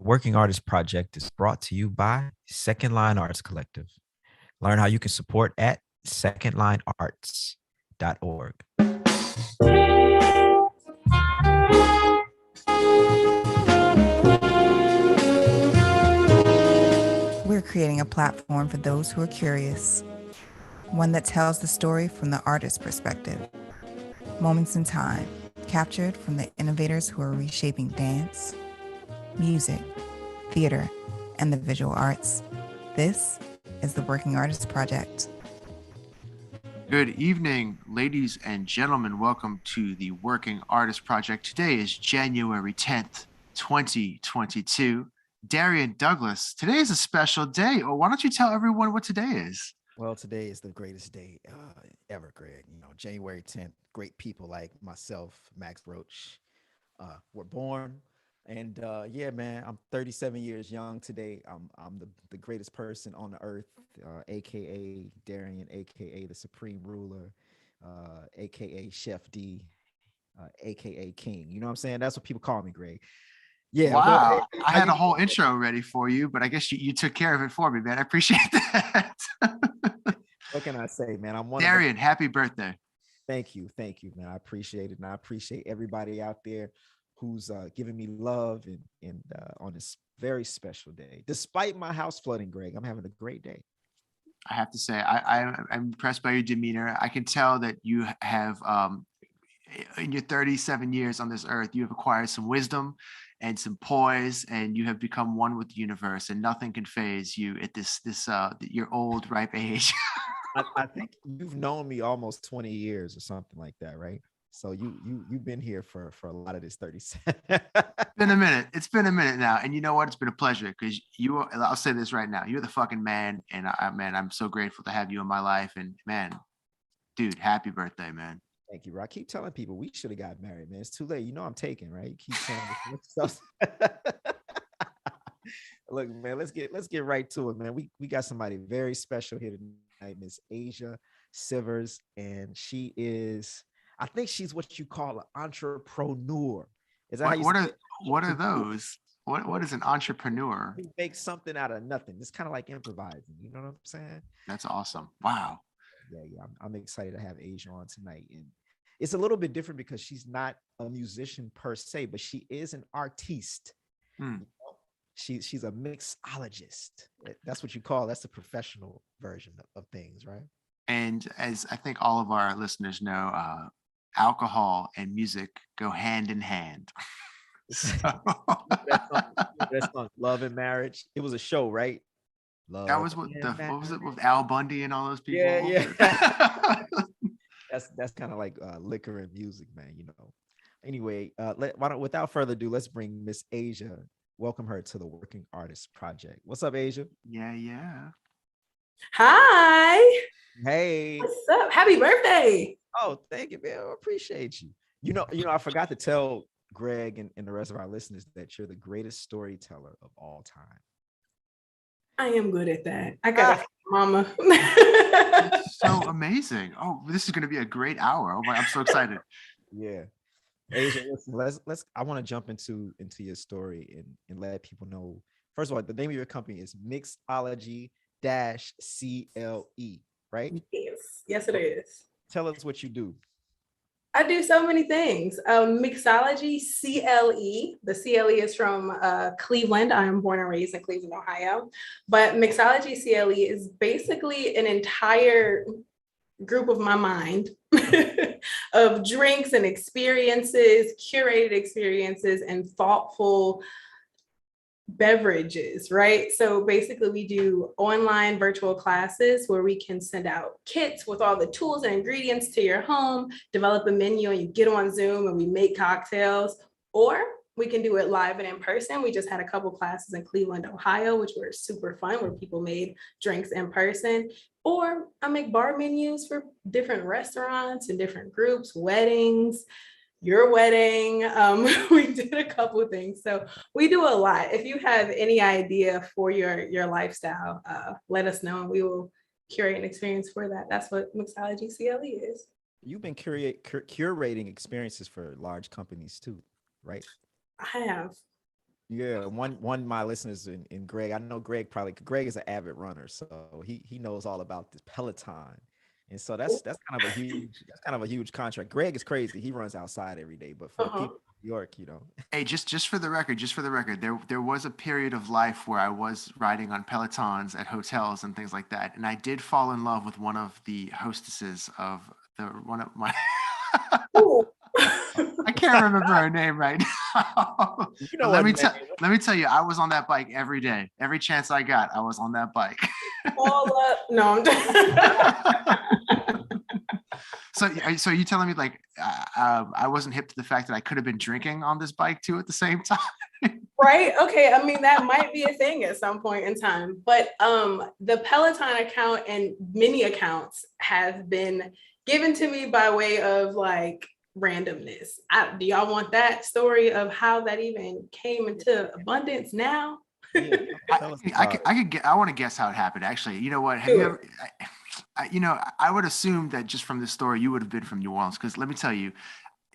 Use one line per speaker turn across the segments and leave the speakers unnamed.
Working Artist Project is brought to you by Second Line Arts Collective. Learn how you can support at secondlinearts.org.
We're creating a platform for those who are curious, one that tells the story from the artist's perspective. Moments in time, captured from the innovators who are reshaping dance, music, theater, and the visual arts. This is the Working Artist Project.
Good evening, ladies and gentlemen. Welcome to the Working Artist Project. Today is January 10th, 2022. Darrian Douglas, today is a special day. Or why don't you tell everyone what today is?
Well, today is the greatest day ever, Greg. You know, January 10th, great people like myself, Max Roach, were born. And yeah, man, I'm 37 years young today. I'm the greatest person on the earth, aka Darrian, aka the Supreme Ruler, aka Chef D, aka King. You know what I'm saying? That's what people call me, Greg. Yeah.
Wow. I had a whole intro ready for you, but I guess you took care of it for me, man. I appreciate that.
What can I say, man? I'm one
Darrian, happy birthday.
Thank you, man. I appreciate it, and I appreciate everybody out there who's giving me love and on this very special day. Despite my house flooding, Greg, I'm having a great day.
I have to say, I'm impressed by your demeanor. I can tell that you have, in your 37 years on this earth, you have acquired some wisdom and some poise, and you have become one with the universe, and nothing can faze you at this your old ripe age.
I think you've known me almost 20 years or something like that, right? So you've been here for a lot of this 37.
Been a minute. It's been a minute now, and you know what? It's been a pleasure because I'll say this right now. You're the fucking man, and man, I'm so grateful to have you in my life. And man, dude, happy birthday, man.
Thank you, bro. I keep telling people we should have got married, man. It's too late. You know I'm taken, right? You keep saying this. Look, man, let's get right to it, man. We got somebody very special here tonight, Miss Asia Seavers, and she is, I think she's what you call an entrepreneur. Is that
what are those? What is an entrepreneur?
You make something out of nothing. It's kind of like improvising. You know what I'm saying?
That's awesome. Wow.
Yeah. I'm excited to have Asia on tonight, and it's a little bit different because she's not a musician per se, but she is an artiste. You know? She's a mixologist. That's what you call. That's the professional version of things, right?
And as I think all of our listeners know, alcohol and music go hand in hand.
That song, Love and Marriage. It was a show, right?
Love that was what was it with Al Bundy and all those people?
Yeah. That's kind of like liquor and music, man. You know. Anyway, without further ado, let's bring Miss Asia. Welcome her to the Working Artist Project. What's up, Asia?
Yeah.
Hi.
Hey.
What's up? Happy birthday.
Oh, thank you, man. I appreciate you. You know, I forgot to tell Greg and the rest of our listeners that you're the greatest storyteller of all time.
I am good at that. I got a mama.
So amazing. Oh, this is going to be a great hour. Oh my, I'm so excited.
Yeah. Asia, listen, let's I want to jump into your story and let people know. First of all, the name of your company is Mixology Cle, right?
Yes, it is.
Tell us what you do.
I do so many things. Mixology Cle. The Cle is from Cleveland. I am born and raised in Cleveland, Ohio. But Mixology Cle is basically an entire group of my mind of drinks and experiences, curated experiences, and thoughtful beverages, right? So basically we do online virtual classes where we can send out kits with all the tools and ingredients to your home, develop a menu, and you get on Zoom and we make cocktails, or we can do it live and in person. We just had a couple classes in Cleveland, Ohio, which were super fun, where people made drinks in person. Or I make bar menus for different restaurants and different groups, weddings, your wedding. We did a couple of things. So we do a lot. If you have any idea for your lifestyle, let us know and we will curate an experience for that. That's what Mixology Cle is.
You've been curating experiences for large companies too, right?
I have.
Yeah, one of my listeners in Greg, I know Greg is an avid runner, so he knows all about this Peloton. And so that's kind of a huge contract. Greg is crazy. He runs outside every day, but for the
Uh-huh.
people in New York, you know.
Hey, just for the record, there was a period of life where I was riding on Pelotons at hotels and things like that, and I did fall in love with one of the hostesses of the one of my.
Ooh.
I can't remember her name right now.
You
But
know what, man?
let me tell you, I was on that bike every day. Every chance I got, I was on that bike.
All up. No, I'm
So you telling me like I wasn't hip to the fact that I could have been drinking on this bike too at the same time?
right. Okay. I mean, that might be a thing at some point in time. But the Peloton account and mini accounts have been given to me by way of like randomness. Do y'all want that story of how that even came into abundance now?
Yeah,
I,
tell us
I,
about
could,
it.
I could get. I want to guess how it happened. Actually, you know what? Have
Do
you
it.
ever? You know, I would assume that just from this story, you would have been from New Orleans. Because let me tell you,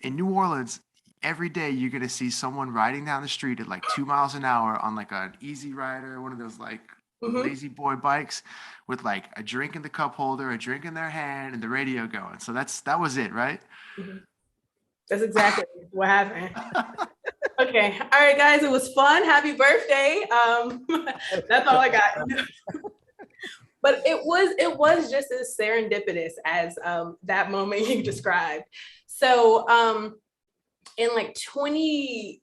in New Orleans, every day you're gonna see someone riding down the street at like 2 miles an hour on like an Easy Rider, one of those like
Mhm.
lazy boy bikes, with like a drink in the cup holder, a drink in their hand, and the radio going. So that was it, right?
Mhm. That's exactly what happened. Okay. All right, guys. It was fun. Happy birthday. That's all I got. But it was just as serendipitous as that moment you described. So in like 2018,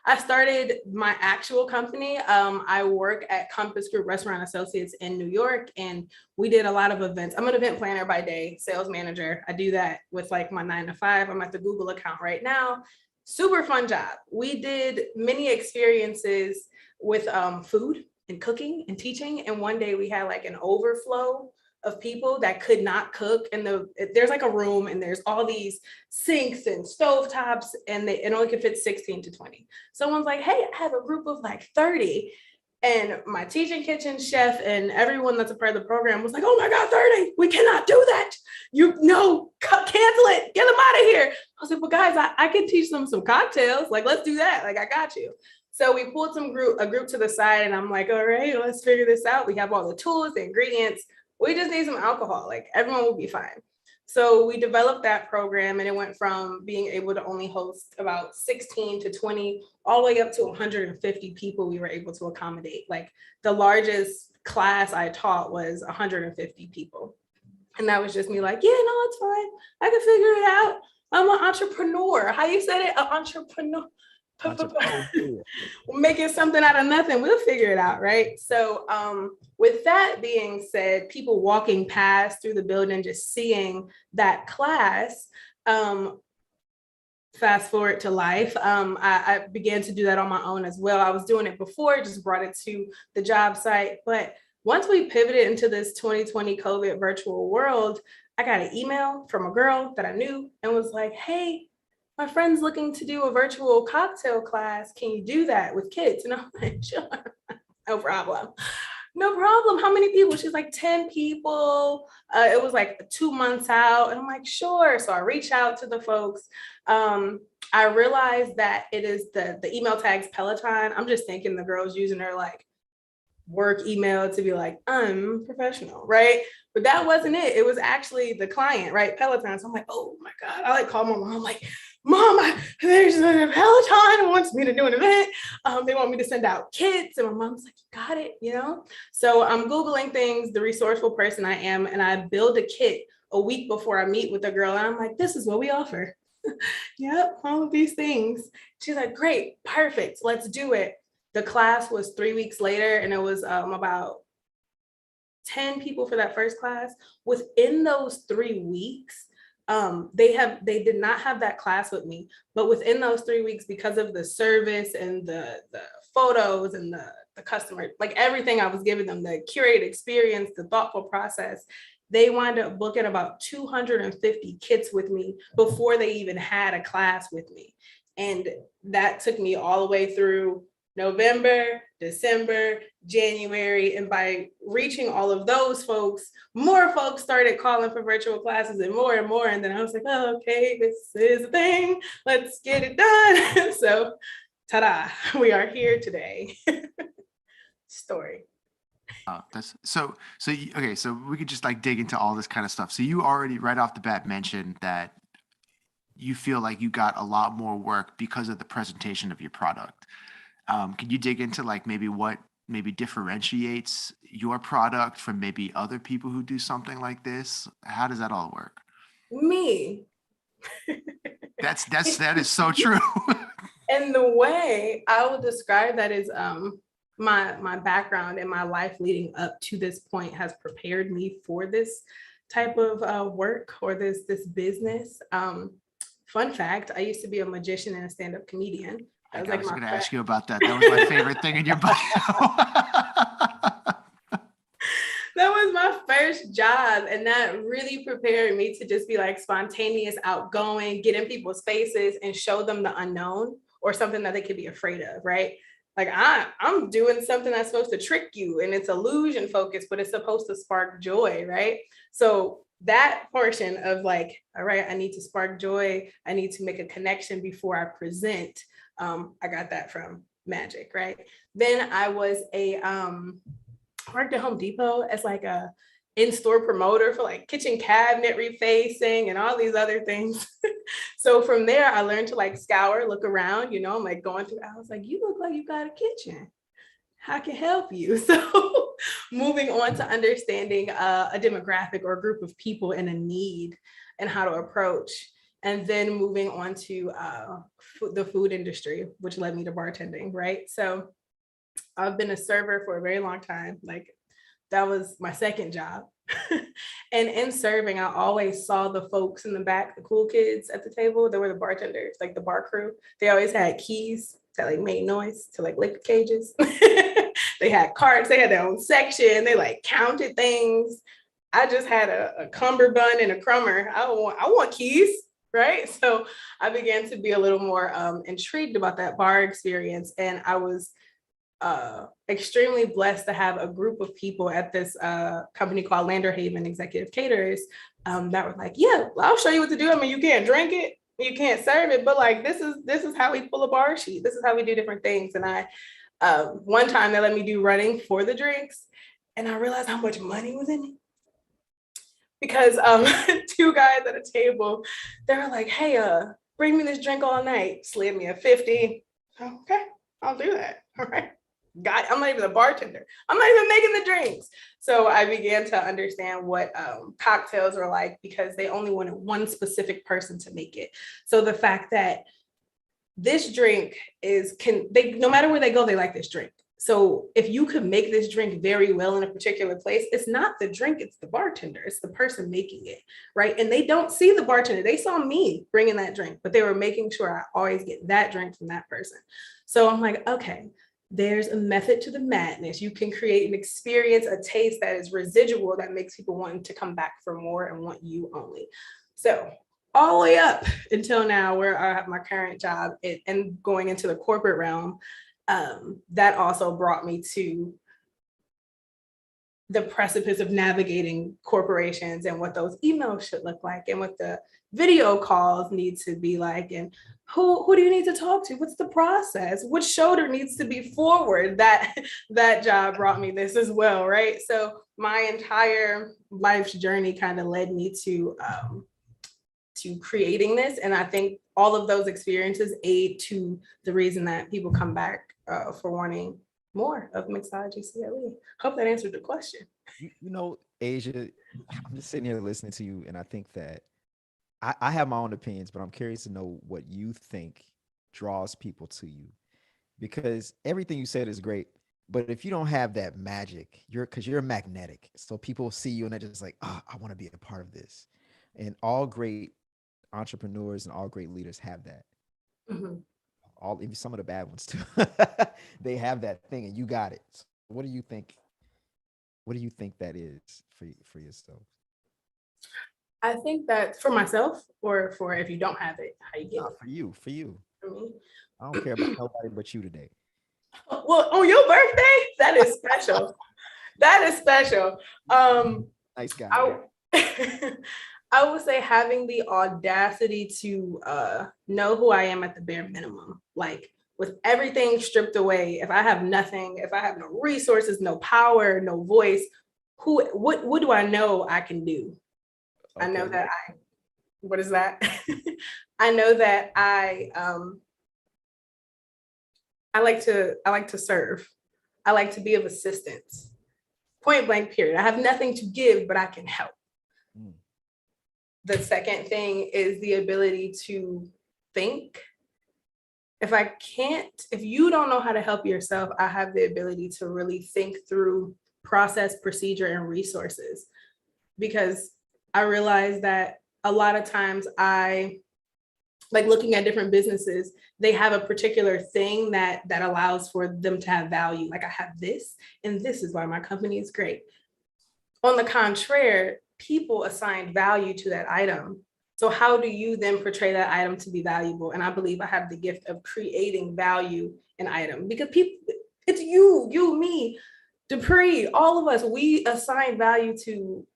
I started my actual company. I work at Compass Group Restaurant Associates in New York, and we did a lot of events. I'm an event planner by day, sales manager. I do that with like my 9 to 5. I'm at the Google account right now. Super fun job. We did many experiences with food and cooking and teaching. And one day we had like an overflow of people that could not cook. And there's like a room and there's all these sinks and stove tops, and it only could fit 16 to 20. Someone's like, hey, I have a group of like 30. And my teaching kitchen chef and everyone that's a part of the program was like, oh my God, 30, we cannot do that. Cancel it, get them out of here. I was like, well, guys, I can teach them some cocktails. Like, let's do that. Like, I got you. So we pulled a group to the side, and I'm like, all right, let's figure this out. We have all the tools, the ingredients. We just need some alcohol. Like, everyone will be fine. So we developed that program, and it went from being able to only host about 16 to 20, all the way up to 150 people we were able to accommodate. Like, the largest class I taught was 150 people. And that was just me like, yeah, no, it's fine. I can figure it out. I'm an entrepreneur. How you said it? An entrepreneur. Making something out of nothing. We'll figure it out, right? So with that being said, people walking past through the building, just seeing that class, fast forward to life, I began to do that on my own as well. I was doing it before, just brought it to the job site. But once we pivoted into this 2020 COVID virtual world, I got an email from a girl that I knew and was like, hey, my friend's looking to do a virtual cocktail class. Can you do that with kids? And I'm like, sure, no problem. No problem. How many people? She's like 10 people. It was like 2 months out. And I'm like, sure. So I reach out to the folks. I realized that it is the email tags Peloton. I'm just thinking the girl's using her like work email to be like, I'm professional, right? But that wasn't it. It was actually the client, right? Peloton. So I'm like, oh my God. I like call my mom, like, Mom, there's a Peloton wants me to do an event. They want me to send out kits. And my mom's like, you got it, you know? So I'm Googling things, the resourceful person I am, and I build a kit a week before I meet with the girl. And I'm like, this is what we offer. Yep, all of these things. She's like, great, perfect, let's do it. The class was 3 weeks later, and it was about 10 people for that first class. Within those 3 weeks, they did not have that class with me, but within those 3 weeks, because of the service and the photos and the customer, like everything I was giving them, the curated experience, the thoughtful process, they wound up booking about 250 kits with me before they even had a class with me. And that took me all the way through November, December, January. And by reaching all of those folks, more folks started calling for virtual classes and more and more. And then I was like, oh, okay, this is a thing. Let's get it done. So ta-da, we are here today. Story.
That's okay. So we could just like dig into all this kind of stuff. So you already right off the bat mentioned that you feel like you got a lot more work because of the presentation of your product. Can you dig into like maybe what maybe differentiates your product from maybe other people who do something like this? How does that all work?
Me.
That is so true.
And the way I would describe that is my background and my life leading up to this point has prepared me for this type of work or this business. Fun fact, I used to be a magician and a stand-up comedian.
I was going to ask you about that. That was my favorite thing in your bio.
That was my first job, and that really prepared me to just be like spontaneous, outgoing, get in people's faces and show them the unknown or something that they could be afraid of, right? Like I'm doing something that's supposed to trick you and it's illusion focused, but it's supposed to spark joy, right? So that portion of like, all right, I need to spark joy. I need to make a connection before I present. I got that from magic, right? Then I was worked at Home Depot as like a in-store promoter for like kitchen cabinet refacing and all these other things. So from there, I learned to like scour, look around, you know, I'm like going through, I was like, you look like you got a kitchen. How can I help you? So moving on to understanding a demographic or a group of people in a need and how to approach. And then moving on to the food industry, which led me to bartending, right? So I've been a server for a very long time. Like that was my second job. And in serving, I always saw the folks in the back, the cool kids at the table. They were the bartenders, like the bar crew. They always had keys that like made noise to like liquor cages. They had carts, they had their own section. They like counted things. I just had a cummerbund and a crummer. I want keys, right? So I began to be a little more intrigued about that bar experience. And I was extremely blessed to have a group of people at this company called Lander Haven Executive Caterers that were like, yeah, I'll show you what to do. I mean, you can't drink it, you can't serve it, but like this is how we pull a bar sheet. This is how we do different things. And I one time they let me do running for the drinks, and I realized how much money was in it. Because two guys at a table, they were like, hey, bring me this drink all night. Slid me a 50. Okay, I'll do that. All right. God, I'm not even a bartender. I'm not even making the drinks. So I began to understand what cocktails are like because they only wanted one specific person to make it. So the fact that this drink no matter where they go, they like this drink. So if you could make this drink very well in a particular place, it's not the drink, it's the bartender, it's the person making it, right? And they don't see the bartender. They saw me bringing that drink, but they were making sure I always get that drink from that person. So I'm like, okay, there's a method to the madness. You can create an experience, a taste that is residual that makes people want to come back for more and want you only. So all the way up until now where I have my current job and going into the corporate realm, that also brought me to the precipice of navigating corporations and what those emails should look like and what the video calls need to be like and who do you need to talk to? What's the process? Which shoulder needs to be forward? That job brought me this as well, right? So my entire life's journey kind of led me to creating this. And I think all of those experiences aid to the reason that people come back for wanting more of Mixology Cle. Hope that answered the question.
You know, Asia, I'm just sitting here listening to you, and I think that I have my own opinions, but I'm curious to know what you think draws people to you, because everything you said is great, but if you don't have that magic, because you're magnetic, so people see you and they're just like, oh, I want to be a part of this. And all great entrepreneurs and all great leaders have that. Mm-hmm. Even some of the bad ones too. They have that thing, and you got it. So what do you think? What do you think that is for yourself?
I think that for myself, or for if you don't have it, how you get it?
For you.
For me?
I don't care about nobody but you today.
Well, on your birthday, that is special. That is special.
Nice guy.
I would say having the audacity to know who I am at the bare minimum, like with everything stripped away, if I have nothing, if I have no resources, no power, no voice, what do I know I can do?
Okay.
I know that what is that? I know that I like to serve. I like to be of assistance. Point blank, period. I have nothing to give, but I can help. The second thing is the ability to think. If you don't know how to help yourself, I have the ability to really think through process, procedure, and resources. Because I realize that a lot of times I like looking at different businesses, they have a particular thing that allows for them to have value. Like I have this, and this is why my company is great. On the contrary, people assign value to that item. So how do you then portray that item to be valuable? And I believe I have the gift of creating value in item, because people, it's you, me, Dupree, all of us, we assign value to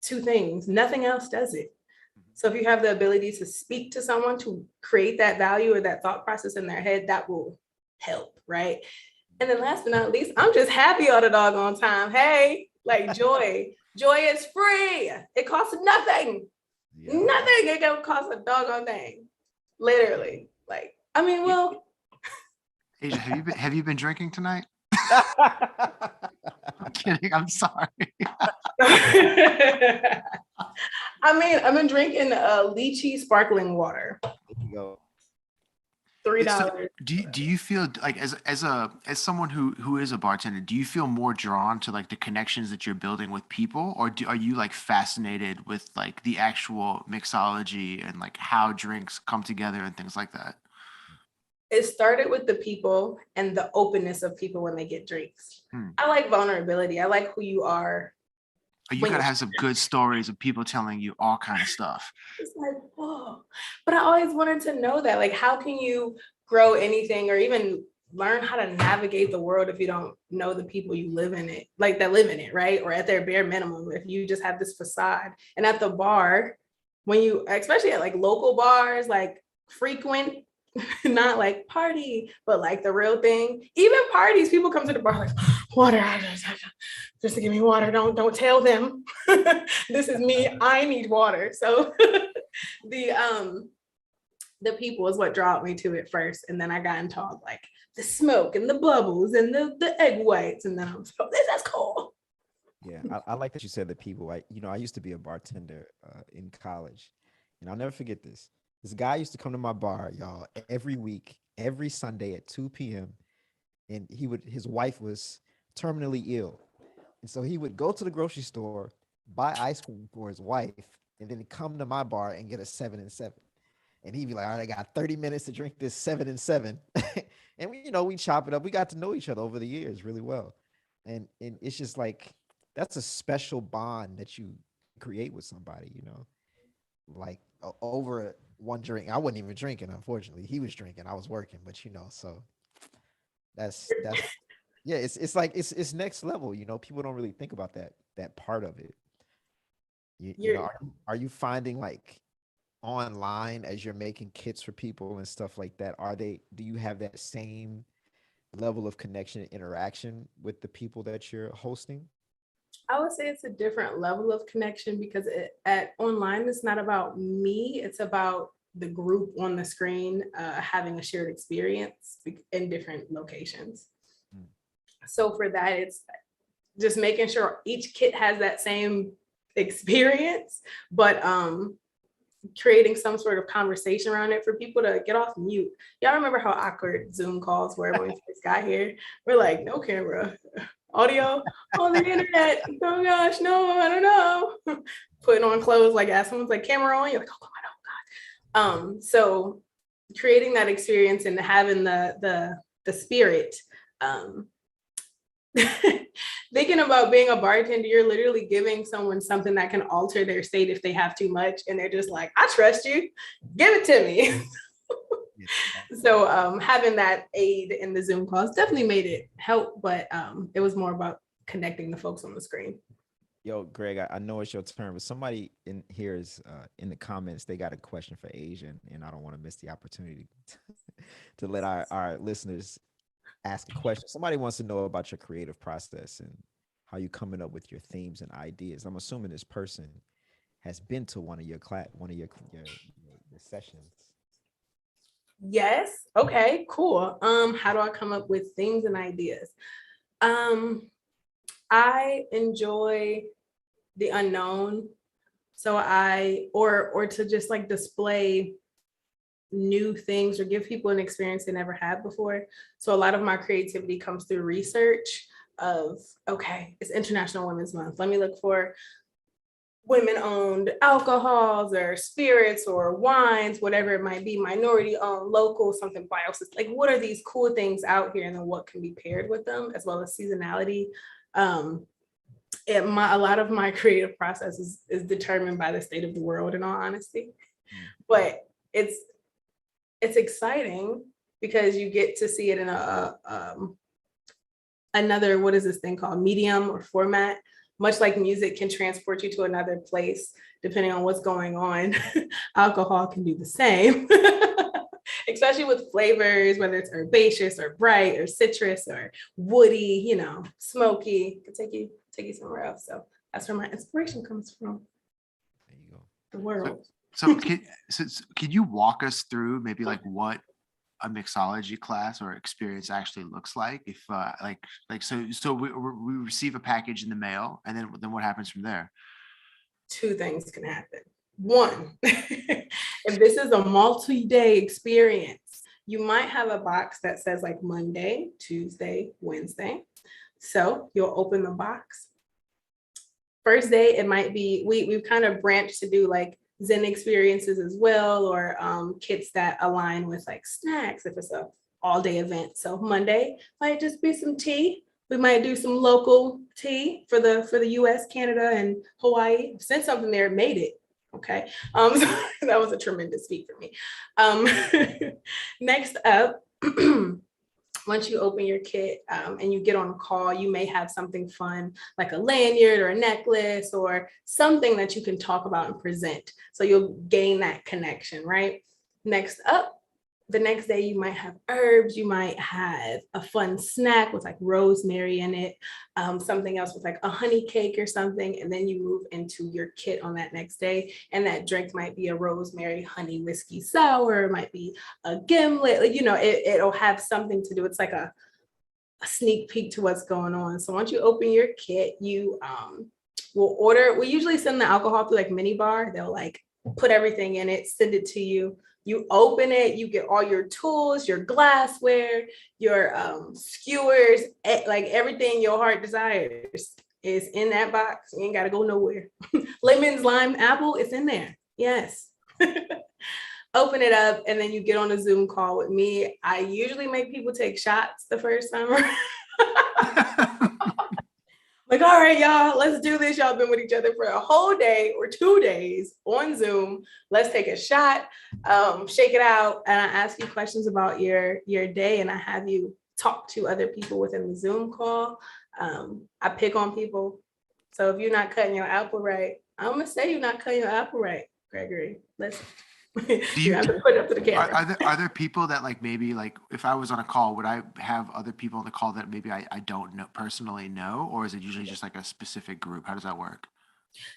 things. Nothing else does it. So if you have the ability to speak to someone to create that value or that thought process in their head, that will help, right? And then last but not least, I'm just happy all the doggone time. Hey, like joy. Joy is free. It costs nothing. Yeah. Nothing. It don't cost a doggone thing. Literally. Like, I mean, well.
Asia, have you been drinking tonight? I'm kidding. I'm sorry.
I mean, I've been drinking lychee sparkling water.
There you go.
$3.
So do you feel like as someone who is a bartender, do you feel more drawn to like the connections that you're building with people, or are you like fascinated with like the actual mixology and like how drinks come together and things like that?
It started with the people and the openness of people when they get drinks. I like vulnerability. I like who you are.
You gotta have some good stories of people telling you all kind of stuff.
It's like, whoa. But I always wanted to know that, like, how can you grow anything or even learn how to navigate the world if you don't know the people you live in it, like that live in it, right? Or at their bare minimum, if you just have this facade. And at the bar, when you, especially at like local bars, like frequent, not like party, but like the real thing. Even parties, people come to the bar like, water, just to give me water. Don't tell them this is me. I need water. So the people is what brought me to it first, and then I got into all like the smoke and the bubbles and the egg whites, and then I was like, this is cool.
Yeah, I like that you said the people. I used to be a bartender in college, and I'll never forget this. This guy used to come to my bar, y'all, every week, every Sunday at 2 p.m. And his wife was terminally ill. And so he would go to the grocery store, buy ice cream for his wife, and then come to my bar and get a 7 and 7. And he'd be like, all right, I got 30 minutes to drink this 7 and 7. And we chop it up. We got to know each other over the years really well. And it's just like, that's a special bond that you create with somebody, like over one drink. I wasn't even drinking, unfortunately. He was drinking, I was working, but so that's yeah, it's like it's next level. People don't really think about that part of it. Are you finding like online as you're making kits for people and stuff like that, do you have that same level of connection and interaction with the people that you're hosting?
I would say it's a different level of connection, because at online, it's not about me. It's about the group on the screen having a shared experience in different locations. So for that, it's just making sure each kit has that same experience, but creating some sort of conversation around it for people to get off mute. Y'all remember how awkward Zoom calls were when we first got here? We're like, no camera. Audio on the internet. Oh gosh, no, I don't know. Putting on clothes, like as someone's like camera on, you're like, oh God. So creating that experience and having the spirit. Thinking about being a bartender, you're literally giving someone something that can alter their state if they have too much, and they're just like, I trust you, give it to me. So having that aid in the Zoom calls definitely made it help, but it was more about connecting the folks on the screen.
Yo, Greg, I know it's your turn, but somebody in here is in the comments, they got a question for Asia, and I don't want to miss the opportunity to let our listeners ask a question. Somebody wants to know about your creative process and how you coming up with your themes and ideas. I'm assuming this person has been to one of your your sessions.
Yes. Okay, cool. How do I come up with things and ideas? I enjoy the unknown. So or to just like display new things or give people an experience they never had before. So a lot of my creativity comes through research of, okay, it's International Women's Month. Let me look for women-owned alcohols or spirits or wines, whatever it might be, minority-owned, local, something biosis. Like, what are these cool things out here, and then what can be paired with them, as well as seasonality. A lot of my creative process is determined by the state of the world, in all honesty. But it's exciting because you get to see it in another, what is this thing called, medium or format. Much like music can transport you to another place, depending on what's going on, alcohol can do the same. Especially with flavors, whether it's herbaceous or bright or citrus or woody, smoky, it can take you somewhere else. So that's where my inspiration comes from.
There you go.
The world.
So can you walk us through maybe like what a mixology class or experience actually looks like? If so we receive a package in the mail, and then what happens from there?
Two things can happen. One, if this is a multi-day experience, you might have a box that says like Monday, Tuesday, Wednesday. So you'll open the box. First day, it might be, we've kind of branched to do like Zen experiences as well, or kits that align with like snacks if it's a all-day event. So Monday might just be some tea. We might do some local tea for the US, Canada, and Hawaii. Sent something there, made it. Okay. So that was a tremendous feat for me. Next up, once you open your kit and you get on a call, you may have something fun like a lanyard or a necklace or something that you can talk about and present. So you'll gain that connection, right? Next up, the next day you might have herbs, you might have a fun snack with like rosemary in it, something else with like a honey cake or something, and then you move into your kit on that next day, and that drink might be a rosemary honey whiskey sour, it might be a gimlet, it'll have something to do. It's like a sneak peek to what's going on. So once you open your kit, you will order. We usually send the alcohol through like minibar. They'll like put everything in it, send it to you. You open it, you get all your tools, your glassware, your skewers, like everything your heart desires is in that box. You ain't got to go nowhere. Lemons, lime, apple, it's in there. Yes. Open it up, and then you get on a Zoom call with me. I usually make people take shots the first time around. Like, all right, y'all, let's do this. Y'all been with each other for a whole day or 2 days on Zoom. Let's take a shot, shake it out. And I ask you questions about your day, and I have you talk to other people within the Zoom call. I pick on people. So if you're not cutting your apple right, I'm going to say you're not cutting your apple right, Gregory. Listen. You have to put it up to the camera.
Are there people that like maybe like if I was on a call, would I have other people on the call that maybe I don't know personally know, or is it usually just like a specific group? How does that work?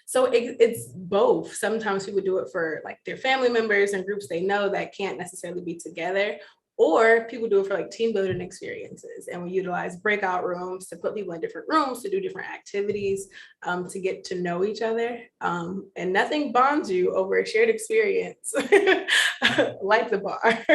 So it's both. Sometimes people do it for like their family members and groups they know that can't necessarily be together, or people do it for like team building experiences, and we utilize breakout rooms to put people in different rooms to do different activities to get to know each other. And nothing bonds you over a shared experience like the bar.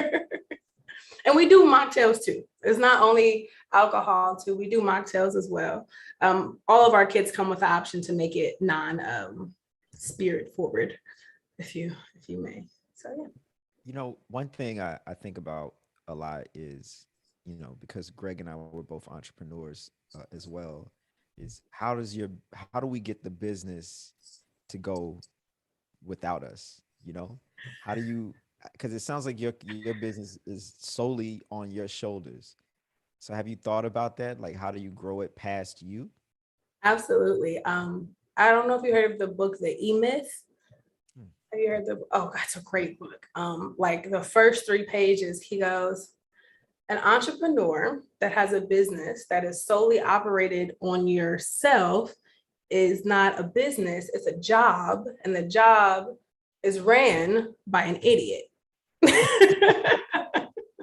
And we do mocktails too. It's not only alcohol too. We do mocktails as well. All of our kits come with the option to make it non-spirit forward, if you may. So yeah.
One thing I think about a lot is, because Greg and I were both entrepreneurs as well, is how do we get the business to go without us? How do you, because it sounds like your business is solely on your shoulders. So have you thought about that? Like, how do you grow it past you?
Absolutely. I don't know if you heard of the book, The E-Myth. Have you heard that's a great book. Like the first 3 pages, he goes, an entrepreneur that has a business that is solely operated on yourself is not a business, it's a job, and the job is ran by an idiot.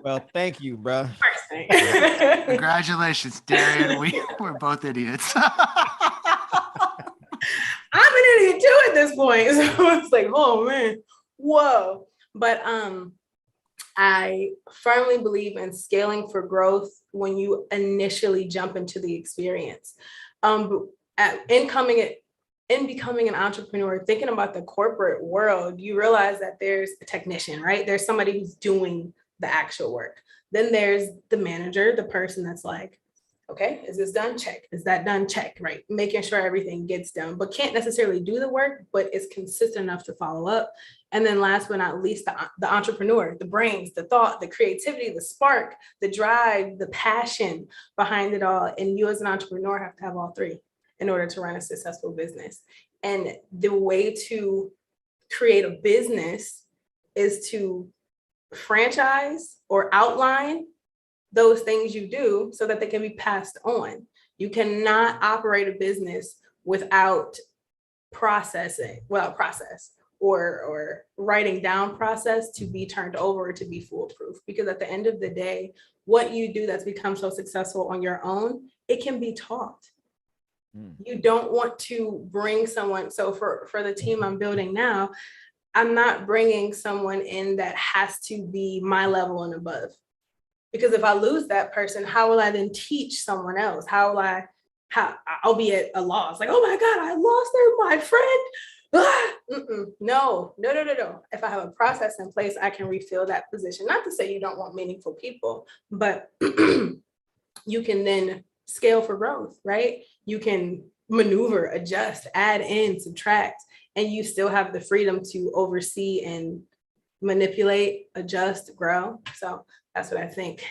Well, thank you, bro.
First thing.
Congratulations, Darrian. We're both idiots.
I'm an idiot too at this point. So it's like, oh man, whoa. But I firmly believe in scaling for growth when you initially jump into the experience. In becoming an entrepreneur, thinking about the corporate world, you realize that there's a technician, right? There's somebody who's doing the actual work. Then there's the manager, the person that's like, okay, is this done? Check. Is that done? Check, right? Making sure everything gets done, but can't necessarily do the work, but is consistent enough to follow up. And then last but not least, the entrepreneur, the brains, the thought, the creativity, the spark, the drive, the passion behind it all. And you as an entrepreneur have to have all 3 in order to run a successful business. And the way to create a business is to franchise or outline those things you do so that they can be passed on. You cannot operate a business without process or writing down process to be turned over to be foolproof. Because at the end of the day, what you do that's become so successful on your own, it can be taught. You don't want to bring someone. So for the team I'm building now, I'm not bringing someone in that has to be my level and above. Because if I lose that person, how will I then teach someone else? I'll be at a loss. Like, oh my God, I lost my friend. No. If I have a process in place, I can refill that position. Not to say you don't want meaningful people, but you can then scale for growth, right? You can maneuver, adjust, add in, subtract, and you still have the freedom to oversee and manipulate, adjust, grow. So that's what I think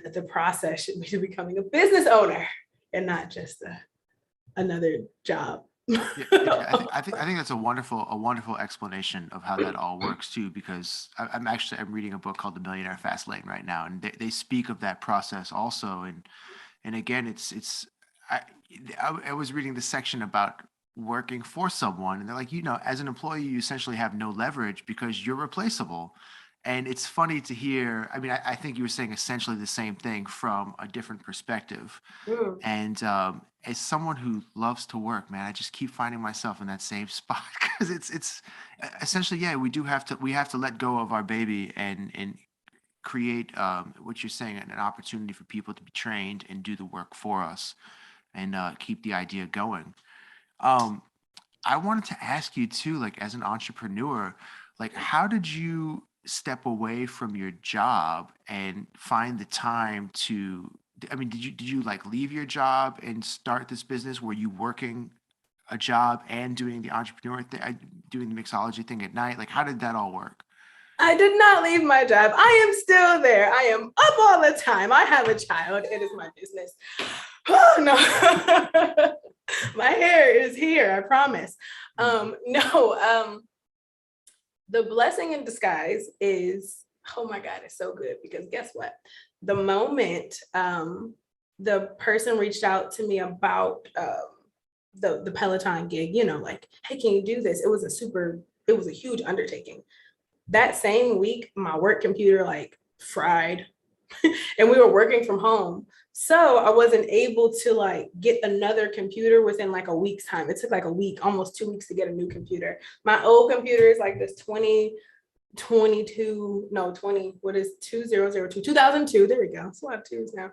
that the process should be to becoming a business owner and not just another job.
I think that's a wonderful explanation of how that all works too, because I'm reading a book called The Millionaire Fast Lane right now, and they speak of that process also. And again, I was reading the section about working for someone, and they're like, as an employee, you essentially have no leverage because you're replaceable. And it's funny to hear. I mean, I think you were saying essentially the same thing from a different perspective. And as someone who loves to work, man, I just keep finding myself in that same spot because it's essentially, we have to let go of our baby and create what you're saying, an opportunity for people to be trained and do the work for us and keep the idea going. I wanted to ask you too, like as an entrepreneur, like how did you step away from your job and find the time to, did you like leave your job and start this business? Were you working a job and doing the entrepreneur thing, doing the mixology thing at night? Like, how did that all work?
I did not leave my job. I am still there. I am up all the time. I have a child. It is my business. Oh, no. My hair is here, I promise. The blessing in disguise is, oh my God, it's so good because guess what? The moment the person reached out to me about the Peloton gig, like, hey, can you do this? It was a huge undertaking. That same week, my work computer like fried and we were working from home. So I wasn't able to like get another computer within like a week's time. It took like a week, almost 2 weeks to get a new computer. My old computer is like this 2002, what is 2002, there we go. It's a lot of twos now.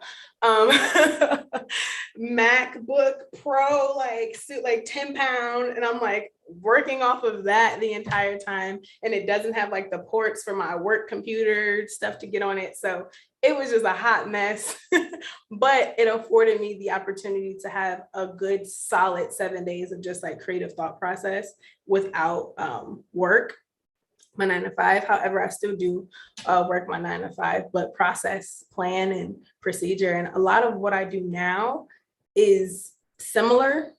MacBook Pro, like 10 pound. And I'm like working off of that the entire time. And it doesn't have like the ports for my work computer stuff to get on it. So it was just a hot mess, but it afforded me the opportunity to have a good solid 7 days of just like creative thought process without work. My 9 to 5. However, I still do work my 9 to 5, but process, plan, and procedure. And a lot of what I do now is similar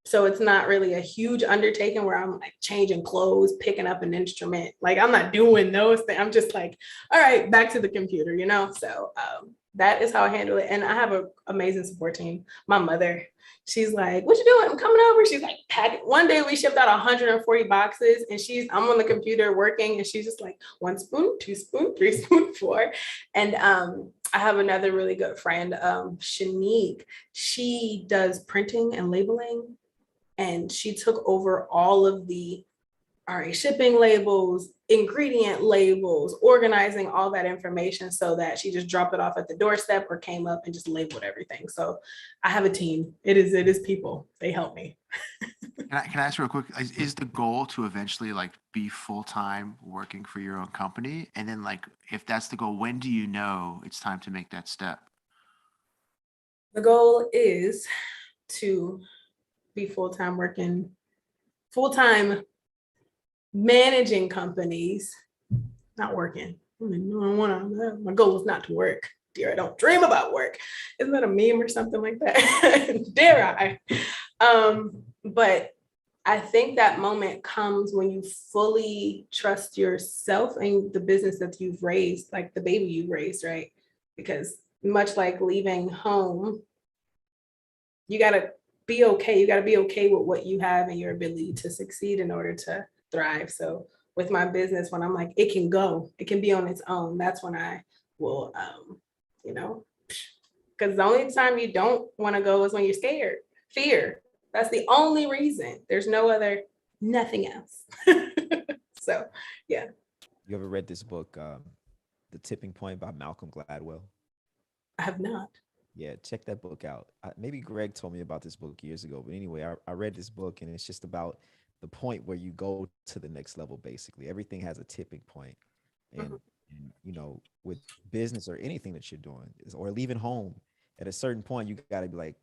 So it's not really a huge undertaking where I'm like changing clothes, picking up an instrument. Like I'm not doing those things. I'm just like, all right, back to the computer, you know? So that is how I handle it. And I have an amazing support team. My mother, she's like, what you doing? I'm coming over. She's like, packing. One day we shipped out 140 boxes and I'm on the computer working and she's just like 1 spoon, 2 spoon, 3 spoon, 4. And I have another really good friend, Shanique. She does printing and labeling. And she took over all of the shipping labels, ingredient labels, organizing all that information so that she just dropped it off at the doorstep or came up and just labeled everything. So I have a team. It is people. They help me.
Can I ask real quick? Is the goal to eventually like be full-time working for your own company? And then like, if that's the goal, when do you know it's time to make that step?
The goal is to be full-time managing companies, not working. I mean, my goal is not to work. Dear, I don't dream about work. Isn't that a meme or something like that? Dare I? But I think that moment comes when you fully trust yourself and the business that you've raised, like the baby you raised, right? Because much like leaving home, you got to be okay. You got to be okay with what you have and your ability to succeed in order to thrive. So with my business, when I'm like, it can go, it can be on its own, that's when I will, because the only time you don't want to go is when you're scared. Fear. That's the only reason. There's nothing else. So, yeah.
You ever read this book, The Tipping Point by Malcolm Gladwell?
I have not.
Yeah, check that book out. Maybe Greg told me about this book years ago, but anyway, I read this book and it's just about the point where you go to the next level. Basically, everything has a tipping point, and you know, with business or anything that you're doing, or leaving home, at a certain point, you got to be like,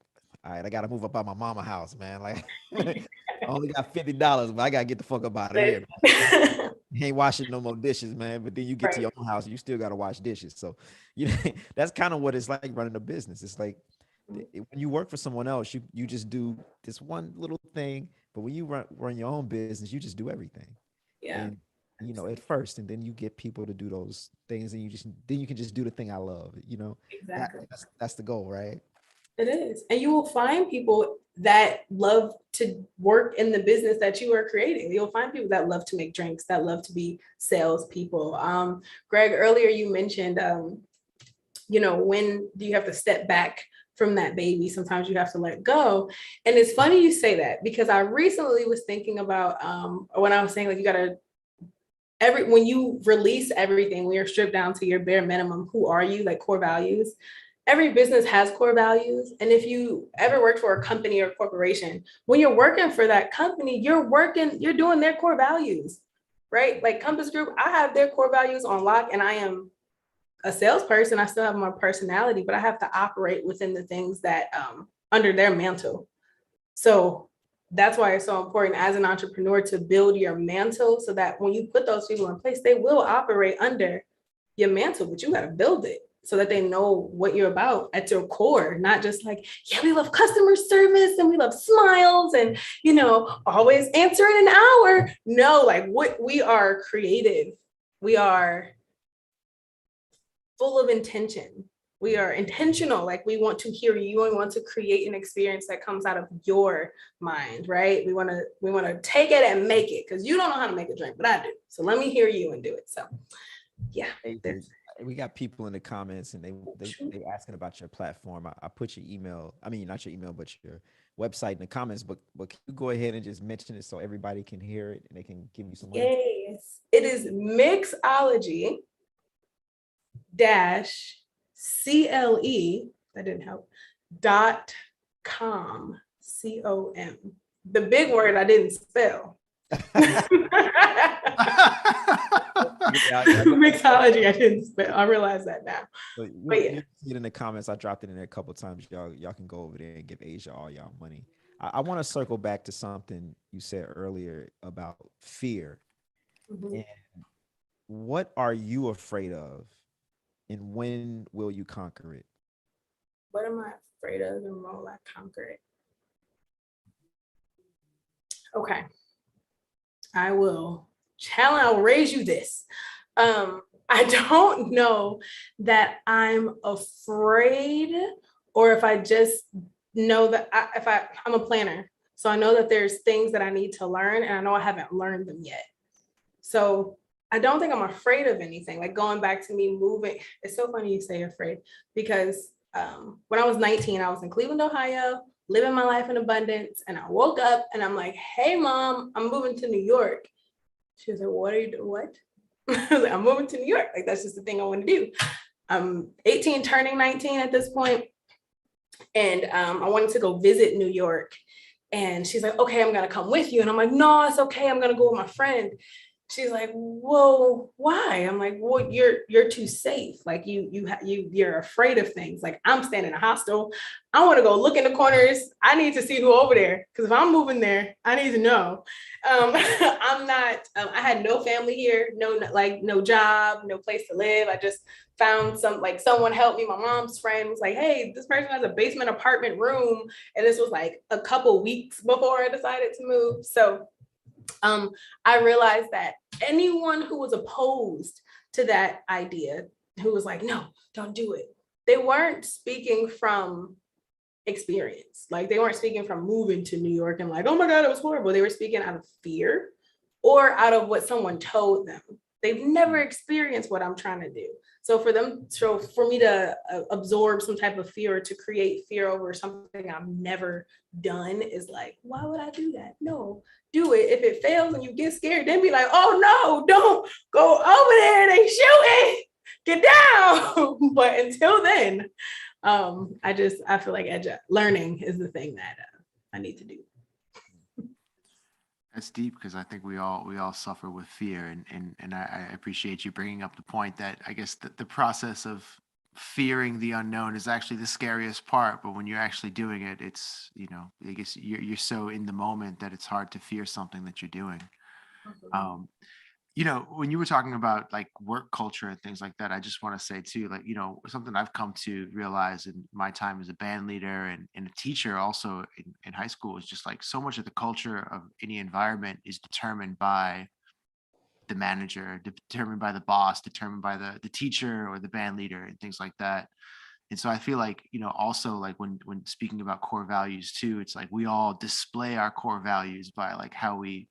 all right, I got to move up out my mama house, man. Like, I only got $50, but I got to get the fuck up out of here. You ain't washing no more dishes, man. But then you get to your own house, you still got to wash dishes. So, you know, that's kind of what it's like running a business. It's like when you work for someone else, you just do this one little thing. But when you run your own business, you just do everything.
Yeah.
And you know, at first, and then you get people to do those things, and then you can just do the thing I love. You know,
Exactly.
That's the goal, right?
It is. And you will find people that love to work in the business that you are creating. You'll find people that love to make drinks, that love to be salespeople. Greg, earlier you mentioned, when do you have to step back from that baby? Sometimes you have to let go. And it's funny you say that because I recently was thinking about when I was saying like you gotta when you release everything, when you're stripped down to your bare minimum, who are you, like core values? Every business has core values. And if you ever worked for a company or corporation, when you're working for that company, you're doing their core values, right? Like Compass Group, I have their core values on lock and I am a salesperson. I still have my personality, but I have to operate within the things that under their mantle. So that's why it's so important as an entrepreneur to build your mantle so that when you put those people in place, they will operate under your mantle, but you got to build it so that they know what you're about at your core, not just like, yeah, we love customer service and we love smiles and, always answer in an hour. No, like what we are creative. We are full of intention. We are intentional. Like we want to hear you and want to create an experience that comes out of your mind, right? We want to take it and make it because you don't know how to make a drink, but I do. So let me hear you and do it. So yeah.
We got people in the comments and they asking about your platform. I put your email, I mean, not your email, but your website in the comments, but can you go ahead and just mention it so everybody can hear it and they can give you some links?
Yes, it is Mixology -CLE, that didn't help, .com, COM. The big word I didn't spell. Mixology, I didn't spell. I realize that now.
But you see it in the comments. I dropped it in there a couple of times. Y'all can go over there and give Asia all y'all money. I want to circle back to something you said earlier about fear. Mm-hmm. And what are you afraid of? And when will you conquer it?
What am I afraid of and when will I conquer it? Okay. I will challenge, I'll raise you this. I don't know that I'm afraid, or if I just know that I'm a planner. So I know that there's things that I need to learn, and I know I haven't learned them yet. So I don't think I'm afraid of anything. Like going back to me moving, it's so funny you say afraid, because when I was 19, I was in Cleveland, Ohio, living my life in abundance. And I woke up and I'm like, hey, Mom, I'm moving to New York. She was like, what are you doing? What? I was like, I'm moving to New York. Like, that's just the thing I want to do. I'm 18, turning 19 at this point. And I wanted to go visit New York. And she's like, okay, I'm going to come with you. And I'm like, no, it's okay. I'm going to go with my friend. She's like, whoa, why? I'm like, well, you're too safe. Like you're afraid of things. Like I'm staying in a hostel. I want to go look in the corners. I need to see who over there. Because if I'm moving there, I need to know. I'm not, I had no family here, no job, no place to live. I just found someone helped me. My mom's friend was like, hey, this person has a basement apartment room. And this was like a couple weeks before I decided to move. So I realized that anyone who was opposed to that idea, who was like, no, don't do it, they weren't speaking from experience. Like they weren't speaking from moving to New York and like, oh my God, it was horrible. They were speaking out of fear or out of what someone told them. They've never experienced what I'm trying to do. So for me to absorb some type of fear or to create fear over something I've never done is like, why would I do that? No, do it. If it fails and you get scared, then be like, oh no, don't go over there. They shooting. Get down. But until then, I feel like learning is the thing that I need to do.
That's deep, because I think we all suffer with fear, and I appreciate you bringing up the point that I guess the process of fearing the unknown is actually the scariest part. But when you're actually doing it, it's, I guess you're so in the moment that it's hard to fear something that you're doing. When you were talking about like work culture and things like that, I just want to say too, like, something I've come to realize in my time as a band leader and a teacher also in high school is just like so much of the culture of any environment is determined by the manager, determined by the boss, determined by the teacher or the band leader and things like that. And so I feel like, also like when speaking about core values too, it's like we all display our core values by like how we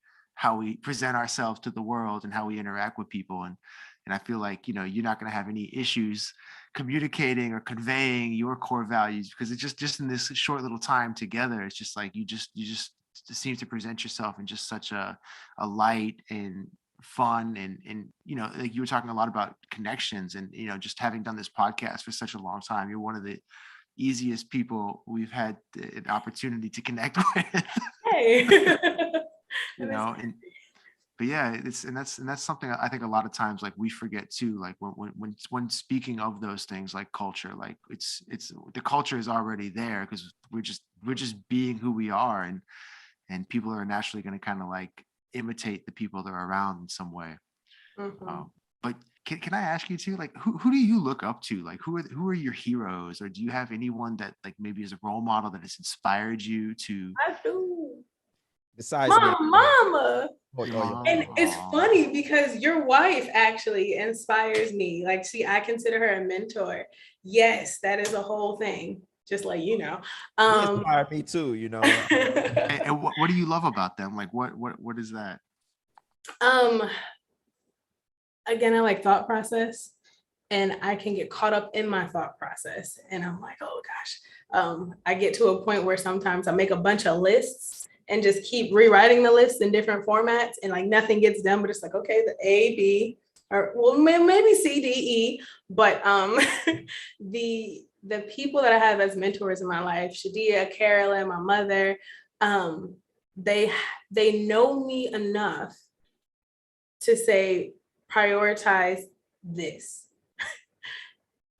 present ourselves to the world and how we interact with people. And I feel like, you're not going to have any issues communicating or conveying your core values, because it's just in this short little time together, it's just like you just seem to present yourself in just such a light and fun and like you were talking a lot about connections and just having done this podcast for such a long time, you're one of the easiest people we've had an opportunity to connect with.
Hey.
But yeah, that's something I think a lot of times like we forget too, like when speaking of those things like culture, like it's the culture is already there because we're just being who we are, and people are naturally going to kind of like imitate the people they're around in some way. But can I ask you too, like who do you look up to? Like who are your heroes, or do you have anyone that like maybe is a role model that has inspired you to?
I do.
Besides
Mama. And it's
Aw.
funny because your wife actually inspires me. Like I consider her a mentor. Yes, that is a whole thing. Just like
he inspired me too,
And what do you love about them? Like what is that?
Again, I like thought process, and I can get caught up in my thought process. And I'm like, oh gosh. I get to a point where sometimes I make a bunch of lists and just keep rewriting the list in different formats, and like nothing gets done, but it's like, okay, the A, B, or well, maybe C, D, E. But the people that I have as mentors in my life, Shadia, Carolyn, my mother, they know me enough to say, prioritize this.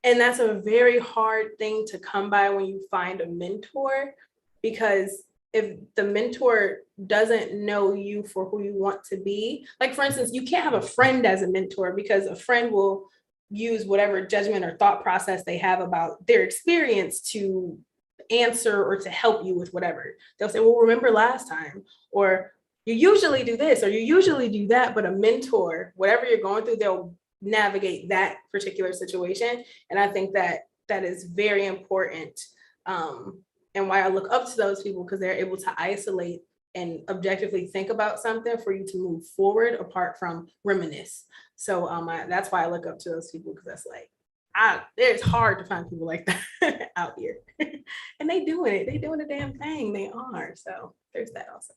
And that's a very hard thing to come by when you find a mentor, because if the mentor doesn't know you for who you want to be, like for instance, you can't have a friend as a mentor, because a friend will use whatever judgment or thought process they have about their experience to answer or to help you with whatever. They'll say, well, remember last time, or you usually do this or you usually do that, but a mentor, whatever you're going through, they'll navigate that particular situation. And I think that that is very important. And why I look up to those people, because they're able to isolate and objectively think about something for you to move forward apart from reminisce. So that's why I look up to those people, because that's like, it's hard to find people like that out here. And they doing it. They doing the damn thing. They are. So there's that also.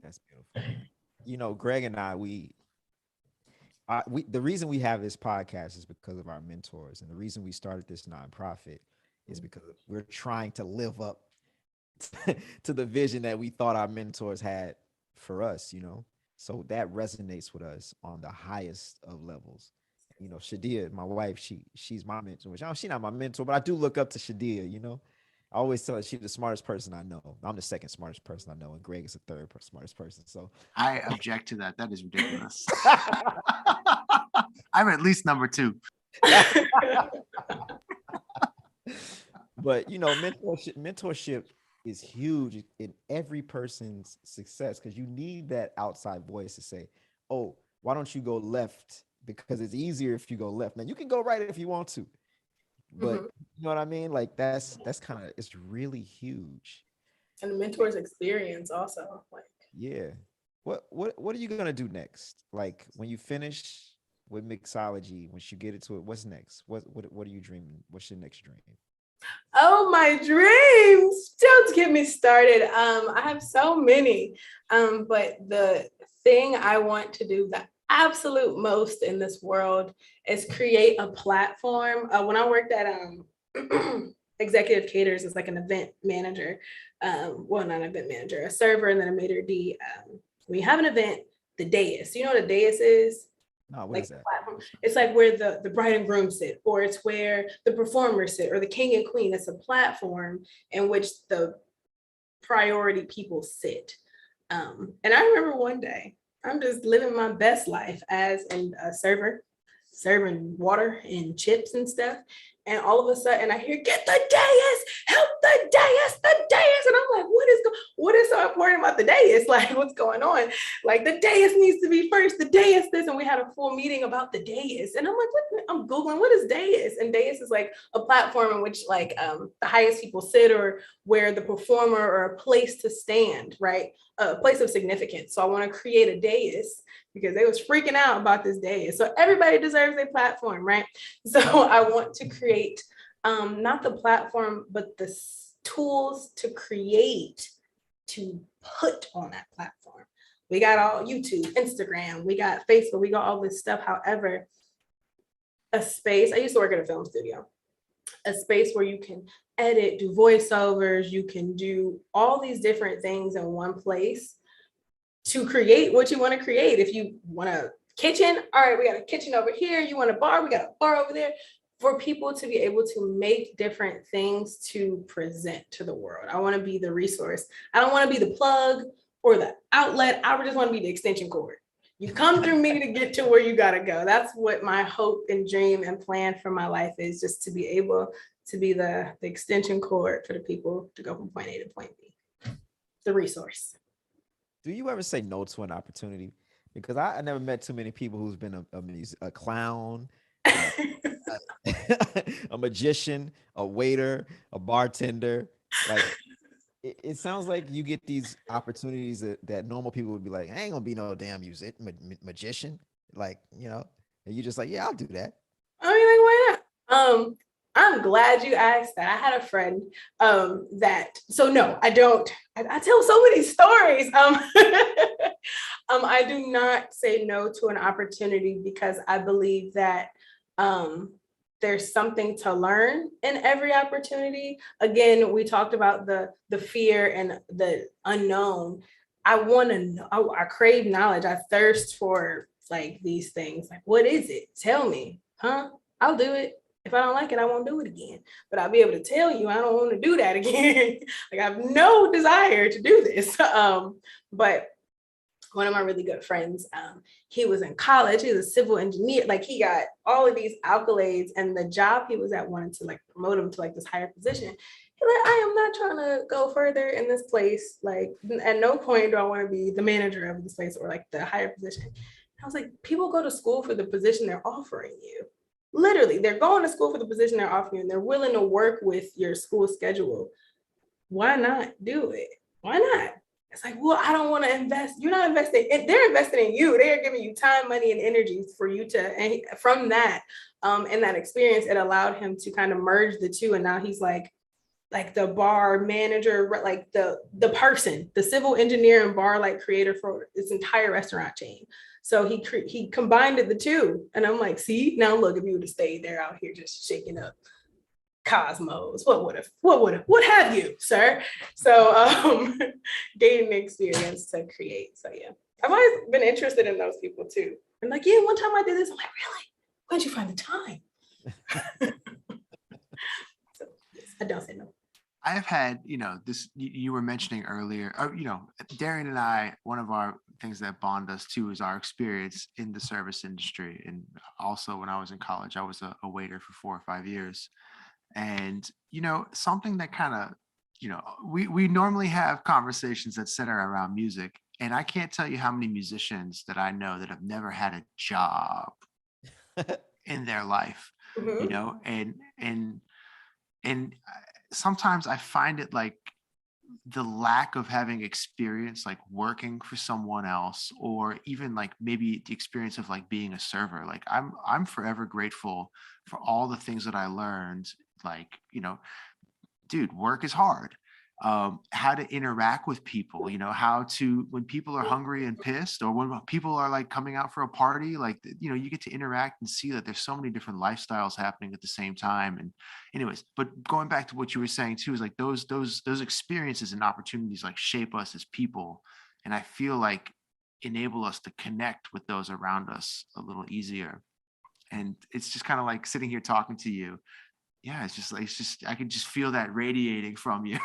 That's beautiful. You know, Greg and I, the reason we have this podcast is because of our mentors. And the reason we started this nonprofit is because we're trying to live up to the vision that we thought our mentors had for us, you know? So that resonates with us on the highest of levels. You know, Shadia, my wife, she's my mentor. Which, she's not my mentor, but I do look up to Shadia, you know? I always tell her she's the smartest person I know. I'm the second smartest person I know, and Greg is the third smartest person. So
I object to that. That is ridiculous. I'm at least number 2.
But you know, mentorship is huge in every person's success, because you need that outside voice to say, "Oh, why don't you go left? Because it's easier if you go left. Now you can go right if you want to, but you know what I mean? Like that's kind of, it's really huge."
And the mentor's experience also, like,
yeah. What are you gonna do next? Like when you finish with Mixology, once you get into it, what's next? What are you dreaming? What's your next dream?
oh, my dreams. Don't get me started. I have so many. But the thing I want to do, the absolute most in this world, is create a platform. When I worked at Executive Caters as like an event manager, well, not an event manager, a server, and then a maitre d'. When you have an event, the dais, you know what a dais is?
No, what
Like
is that?
platform. It's like where the bride and groom sit, or it's where the performers sit, or the king and queen. It's a platform in which the priority people sit. And I remember one day, I'm just living my best life as a server, serving water and chips and stuff. And all of a sudden I hear, "Get the dais, help the dais, the dais." And I'm like, what is so important about the dais? Like, what's going on? Like, the dais needs to be first, the dais this. And we had a full meeting about the dais. And I'm like, I'm Googling, what is dais? And dais is like a platform in which like the highest people sit, or where the performer, or a place to stand, right? A place of significance. So I want to create a dais, because they was freaking out about this dais. So everybody deserves a platform, right? So I want to create not the platform, but the tools to create, to put on that platform. We got all YouTube, Instagram, we got Facebook, we got all this stuff. However, a space, I used to work at a film studio, a space where you can edit, do voiceovers, you can do all these different things in one place to create what you want to create. If you want a kitchen, all right, we got a kitchen over here. You want a bar, we got a bar over there. For people to be able to make different things to present to the world. I want to be the resource. I don't want to be the plug or the outlet. I just want to be the extension cord. You come through me to get to where you got to go. That's what my hope and dream and plan for my life is, just to be able to be the extension cord for the people to go from point A to point B. The resource.
Do you ever say no to an opportunity? Because I never met too many people who's been a clown, a magician, a waiter, a bartender. Like it sounds like you get these opportunities that normal people would be like, "I ain't gonna be no damn magician." Like, you know, and you just like, "Yeah, I'll do that."
I mean, like, why not? I'm glad you asked that. I had a friend so no, I don't. I tell so many stories. I do not say no to an opportunity, because I believe that there's something to learn in every opportunity. Again, we talked about the fear and the unknown. I want to know. I crave knowledge. I thirst for like these things. Like, what is it? Tell me, huh? I'll do it. If I don't like it, I won't do it again. But I'll be able to tell you I don't want to do that again. Like, I have no desire to do this. But one of my really good friends, he was in college, he was a civil engineer, like he got all of these accolades, and the job he was at wanted to like promote him to like this higher position. He's like, I am not trying to go further in this place. Like at no point do I want to be the manager of this place or like the higher position. I was like, people go to school for the position they're offering you. Literally, they're going to school for the position they're offering you, and they're willing to work with your school schedule. Why not do it? Why not? It's like, well, I don't want to invest. You're not investing. They're investing in you. They are giving you time, money, and energy for you to, and from that, and that experience, it allowed him to kind of merge the two. And now he's like the bar manager, like the person, the civil engineer and bar like creator for this entire restaurant chain. So he combined the two. And I'm like, see, now look, if you would have stayed there out here just shaking up cosmos, what have you, sir? So gaining experience to create. So yeah, I've always been interested in those people too. And like, yeah, one time I did this. I'm like, really? Where'd you find the time? So yes, I don't say no.
I have had, this you were mentioning earlier, Darrian and I, one of our things that bond us too is our experience in the service industry. And also when I was in college, I was a waiter for 4 or 5 years. And, something that kind of, we normally have conversations that center around music. And I can't tell you how many musicians that I know that have never had a job in their life, and sometimes I find it like the lack of having experience, like working for someone else, or even like maybe the experience of like being a server. Like I'm forever grateful for all the things that I learned. Like, dude, work is hard. How to interact with people, how to, when people are hungry and pissed, or when people are like coming out for a party, like, you get to interact and see that there's so many different lifestyles happening at the same time. And anyways, but going back to what you were saying too, is like those experiences and opportunities like shape us as people. And I feel like enable us to connect with those around us a little easier. And it's just kind of like sitting here talking to you. Yeah, it's just I can just feel that radiating from you.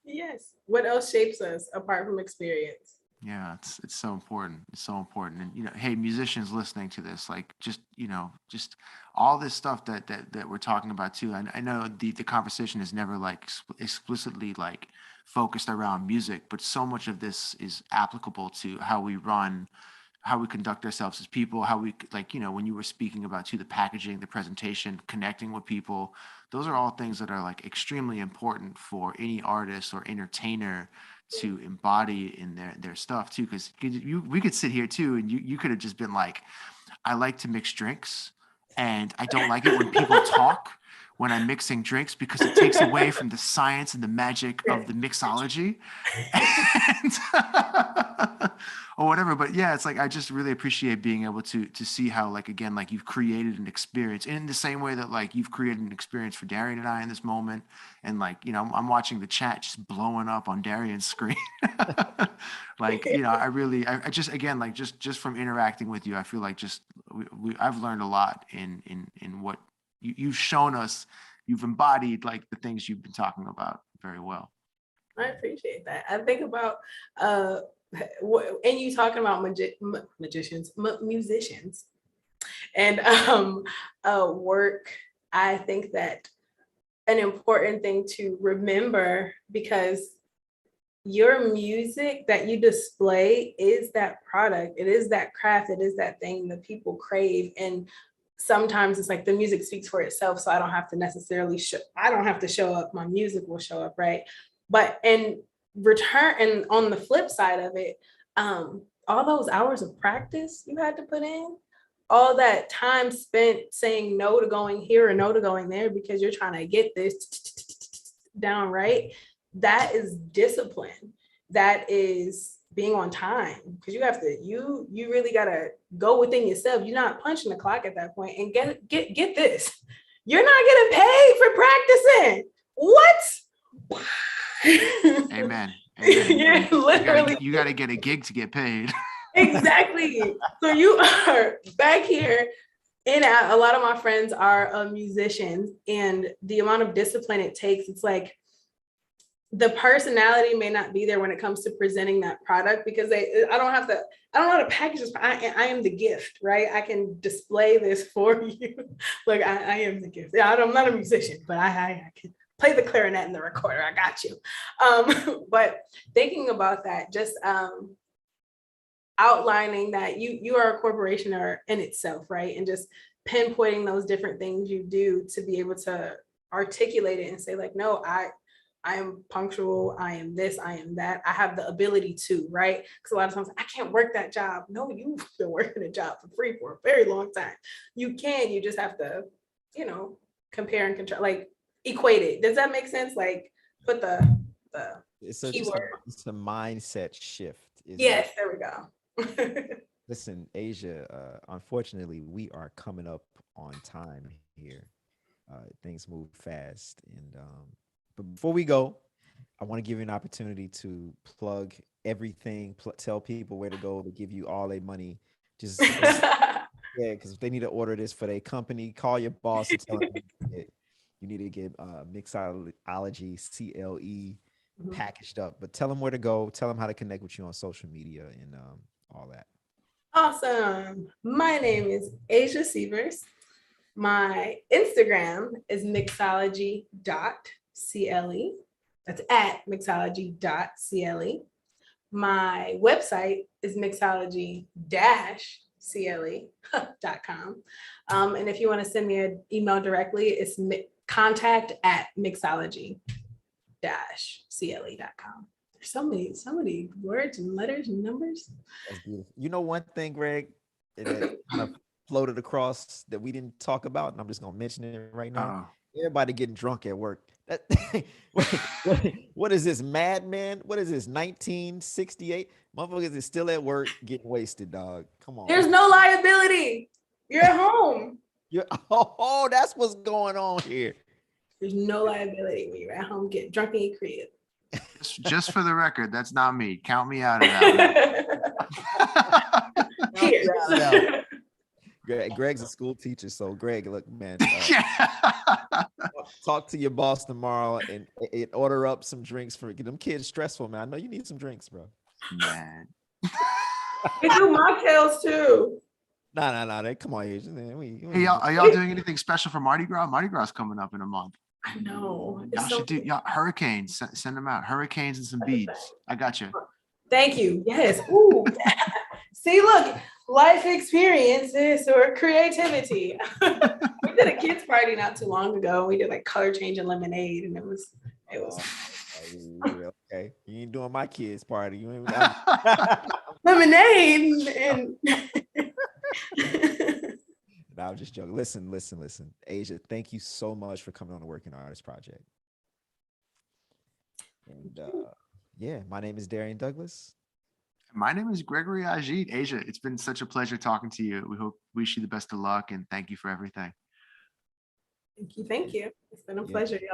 Yes. What else shapes us apart from experience?
Yeah, it's so important. It's so important. And hey, musicians listening to this, like just all this stuff that we're talking about too. I know the conversation is never like explicitly like focused around music, but so much of this is applicable to how we run, how we conduct ourselves as people, how we like, when you were speaking about too, the packaging, the presentation, connecting with people, those are all things that are like extremely important for any artist or entertainer to embody in their stuff too. Because we could sit here too, and you could have just been like, I like to mix drinks, and I don't like it when people talk when I'm mixing drinks because it takes away from the science and the magic of the mixology. Or whatever. But yeah, it's like I just really appreciate being able to see how, like, again, like you've created an experience in the same way that like you've created an experience for Darrian and I in this moment. And like, I'm watching the chat just blowing up on Darrian's screen. Like, I just, again, like just from interacting with you, I feel like just I've learned a lot in what you've shown us. You've embodied like the things you've been talking about very well.
I appreciate that. I think about and you talking about musicians and work. I think that an important thing to remember, because your music that you display is that product, it is that craft, it is that thing that people crave. And sometimes it's like the music speaks for itself, so I don't have to necessarily show up, my music will show up, right? But in return, and on the flip side of it, all those hours of practice you had to put in, all that time spent saying no to going here or no to going there because you're trying to get this down right, that is discipline. That is being on time, because you have to, you really gotta go within yourself. You're not punching the clock at that point. And get this, you're not getting paid for practicing. What?
Amen.
You're literally,
you gotta get a gig to get paid.
Exactly. So you are back here, and a lot of my friends are musicians, and the amount of discipline it takes, it's like the personality may not be there when it comes to presenting that product, because I don't know how to package this. I am the gift, right? I can display this for you. Like I am the gift. Yeah, I'm not a musician, but I can play the clarinet and the recorder. I got you. But thinking about that, just outlining that you are a corporation or in itself, right? And just pinpointing those different things you do to be able to articulate it and say like, no, I am punctual, I am this, I am that, I have the ability to, right? Because a lot of times I can't work that job. No, you've been working a job for free for a very long time. You just have to, compare and contrast, like equate it. Does that make sense? Like put the
It's
keyword.
it's a mindset shift.
Yes, there we go.
Listen, Asia, unfortunately, we are coming up on time here. Things move fast. And but before we go, I want to give you an opportunity to plug everything, tell people where to go to give you all their money. Just yeah, because if they need to order this for their company, call your boss and tell them you need to get Mixology Cle packaged up. But tell them where to go. Tell them how to connect with you on social media and all that.
Awesome. My name is Asia Seavers. My Instagram is mixology.cle. That's at mixology.cle. My website is mixology-cle.com. And if you want to send me an email directly, it's contact@mixology-cle.com. There's so many words and letters and numbers.
That's beautiful. You know one thing, Greg, that kind of floated across that we didn't talk about, and I'm just gonna mention it right now. Everybody getting drunk at work. What is this, madman? What is this, 1968? Motherfuckers is still at work getting wasted, dog. Come on.
There's no liability. You're at home.
Oh, that's what's going on here.
There's no liability when you're at home getting drunk in your crib.
Just for the record, that's not me. Count me out of that.
Greg's a school teacher, so Greg, look, man, talk to your boss tomorrow and order up some drinks for them kids. Stressful, man. I know you need some drinks, bro.
Man,
we do mocktails too.
No. Come on, Asian.
Hey, are y'all doing anything special for Mardi Gras? Mardi Gras is coming up in a month.
I know.
Y'all should do hurricanes. Send them out. Hurricanes and some beads. I got you.
Thank you. Yes. Ooh. See, look, life experiences or creativity. We did a kids party not too long ago. We did like color change and lemonade, and it was.
Okay. You ain't doing my kids party. You ain't
lemonade and.
No, I'm just joking. Listen. Asia, thank you so much for coming on the Working Artist Project. And yeah, my name is Darrian Douglas.
My name is Gregory Agid. Asia, it's been such a pleasure talking to you. We wish you the best of luck, and thank you for everything.
Thank you. It's been a pleasure, y'all.